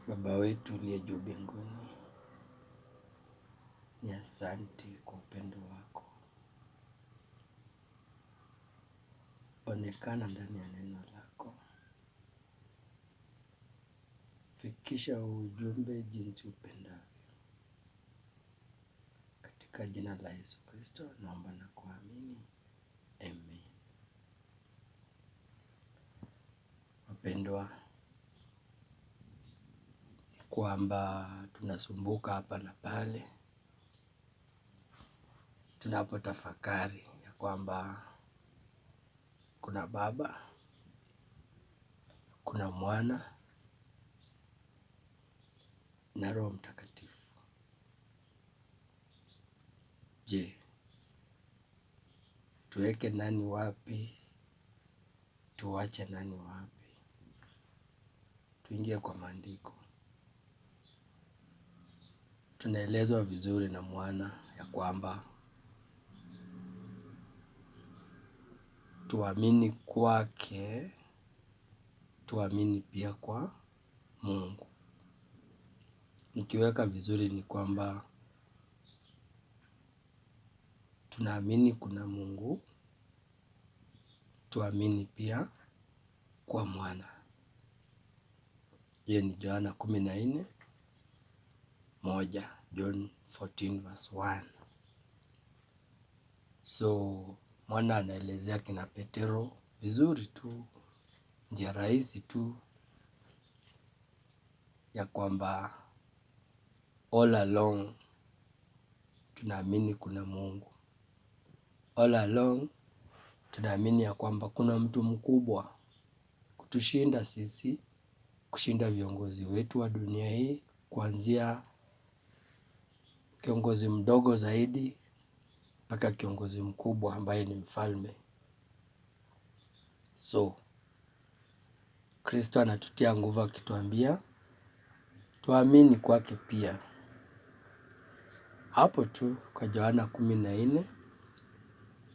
Baba wetu uliye juu mbinguni, ni asante kwa upendo wako. Onekana ndani ya neno lako. Fikisha ujumbe jinsi upendavyo. Katika jina la Yesu Kristo naomba na kuamini. Amen. Wapendwa, ni kwamba tunasumbuka hapa na pale tunapotafakari ya kwamba kuna Baba, kuna Mwana na Roho Mtakatifu. Je, tuweke nani wapi? Tuwache nani wapi? Tuingie kwa maandiko. Tunaelezwa vizuri na Mwana ya kwamba tuamini kwake, tuamini pia kwa Mungu. Nikiweka vizuri ni kwamba tunaamini kuna Mungu, tuamini pia kwa Mwana. Hiyo ni Yohana 14:1, John 14:1. So Mwana anaelezea kina Petero vizuri tu, njia rahisi tu ya kwamba all along tunaamini kuna Mungu. All along tunaamini ya kwamba kuna mtu mkubwa kutushinda sisi, kushinda viongozi wetu wa dunia hii, kuanzia kiongozi mdogo zaidi mpaka kiongozi mkubwa ambaye ni mfalme. So Kristo anatutia nguvu akituambia tuamini kwake pia. Hapo tu kwa Yohana 14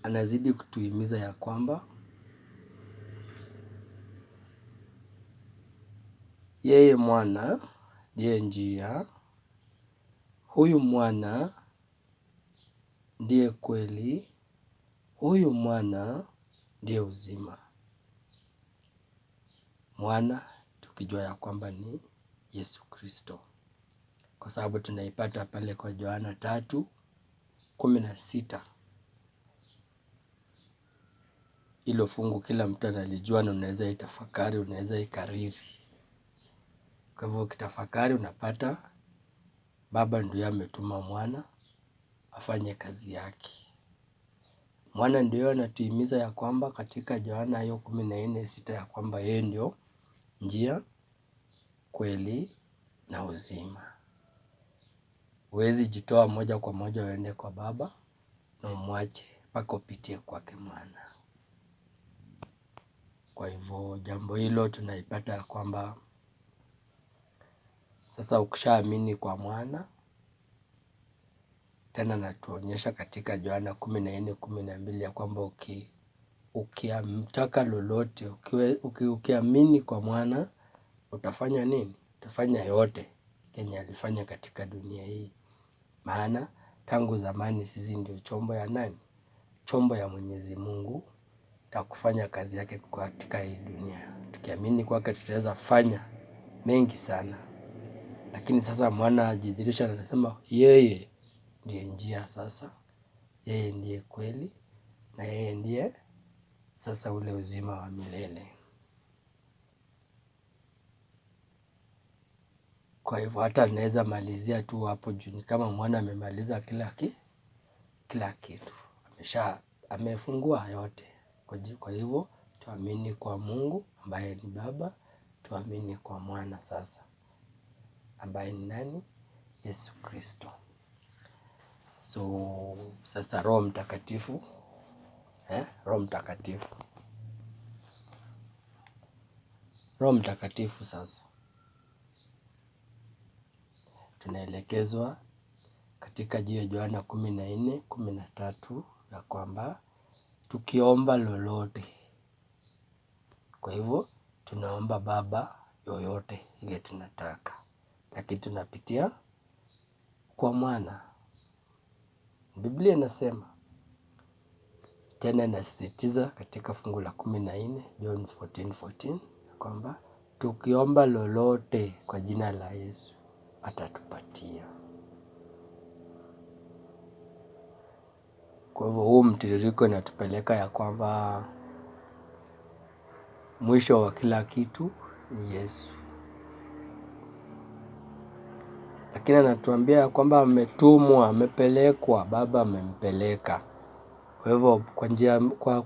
anazidi kutuhimiza ya kwamba yeye Mwana ndiye njia, huyu Mwana ndiye kweli, huyu Mwana ndiye uzima. Mwana tukijua ya kwamba ni Yesu Kristo, kwa sababu tunaipata pale kwa Yohana 3:16. Hilo fungu kila mtu analijua na unaweza itafakari, unaweza ikariri. Kwa hivyo ukitafakari unapata Baba ndiye ametuma Mwana afanye kazi yake. Mwana ndio anatuhimiza ya kwamba katika Yohana 14:6 ya kwamba yeye ndio njia, kweli na uzima. Huwezi jitoa moja kwa moja uende kwa Baba na umwache mpaka upitie kwake Mwana. Kwa hivyo jambo hilo tunaipata ya kwamba sasa ukishaamini kwa Mwana, tena natuonyesha katika Yohana 14:12 ya kwamba ukiamtaka lolote, ukiamini kwa Mwana, utafanya nini? Utafanya yote kenye alifanya katika dunia hii. Maana tangu zamani sisi ndio chombo ya nani? Chombo ya Mwenyezi Mungu ya kufanya kazi yake katika hii dunia. Tukiamini kwake tutaweza fanya mengi sana. Lakini sasa Mwana ajidhihirisha na anasema yeye ndiye njia sasa. Yeye ndiye kweli na yeye ndiye sasa ule uzima wa milele. Kwa hivyo hata naweza malizia tu hapo juu, ni kama Mwana amemaliza kila kitu. Amefungua yote. Kwa hivyo tuamini kwa Mungu ambaye ni Baba, tuamini kwa Mwana sasa ambaye ni nani? Yesu Kristo. So sasa Roho Mtakatifu, Roho Mtakatifu sasa tunaelekezwa katika Yohana 14:13 ya kwamba tukiomba lolote, kwa hivyo tunaomba Baba yoyote ile tunataka. lakini tunapitia kwa mwana. Biblia inasema tena, inasisitiza katika fungu la 14 John 14:14 kwamba tukiomba lolote kwa jina la Yesu atatupatia. Kwa hivyo huu mtiririko inatupeleka ya kwamba mwisho wa kila kitu ni Yesu. Lakini anatuambia ya kwamba ametumwa, amepelekwa, Baba amempeleka. Kwa hivyo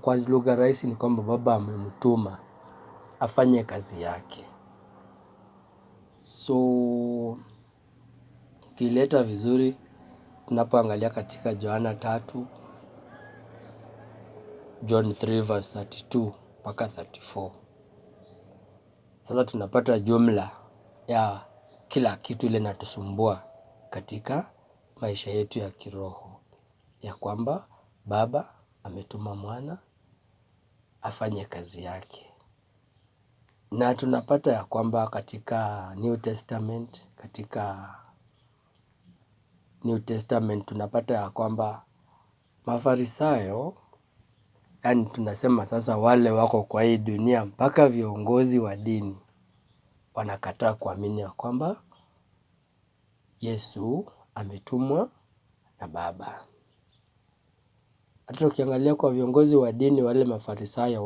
kwa lugha rahisi ni kwamba Baba amemtuma afanye kazi yake. So kileta vizuri tunapoangalia katika Yohana 3, John 3:32 mpaka 34. Sasa tunapata jumla ya kila kitu ile inatusumbua katika maisha yetu ya kiroho, ya kwamba Baba ametuma mwana afanye kazi yake. Na tunapata ya kwamba katika New Testament tunapata ya kwamba Mafarisayo, yani tunasema sasa wale wako kwa hii dunia, mpaka viongozi wa dini wanakataa kuamini ya kwamba Yesu ametumwa na Baba. Hata ukiangalia kwa viongozi wa dini, wale Mafarisayo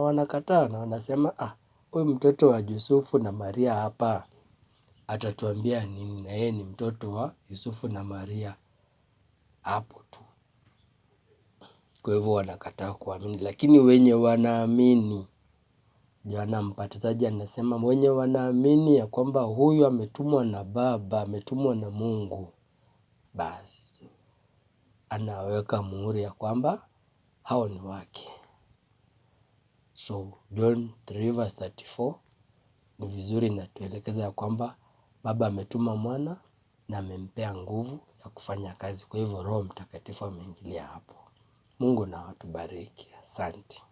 wanakataa na wanasema huyu mtoto wa Yusufu na Maria hapa atatuambia nini, na yeye ni mtoto wa Yusufu na Maria hapo tu. Kwa hivyo wanakataa kuamini, lakini wenye wanaamini, Yohana Mbatizaji anasema wenye wanaamini ya kwamba huyu ametumwa na Baba, ametumwa na Mungu, basi anaweka muhuri ya kwamba hao ni wake. So John 3:34 ni vizuri inatuelekeza ya kwamba Baba ametuma mwana na amempea nguvu ya kufanya kazi. Kwa hivyo Roho Mtakatifu ameingilia hapo. Mungu na watubariki. Asante.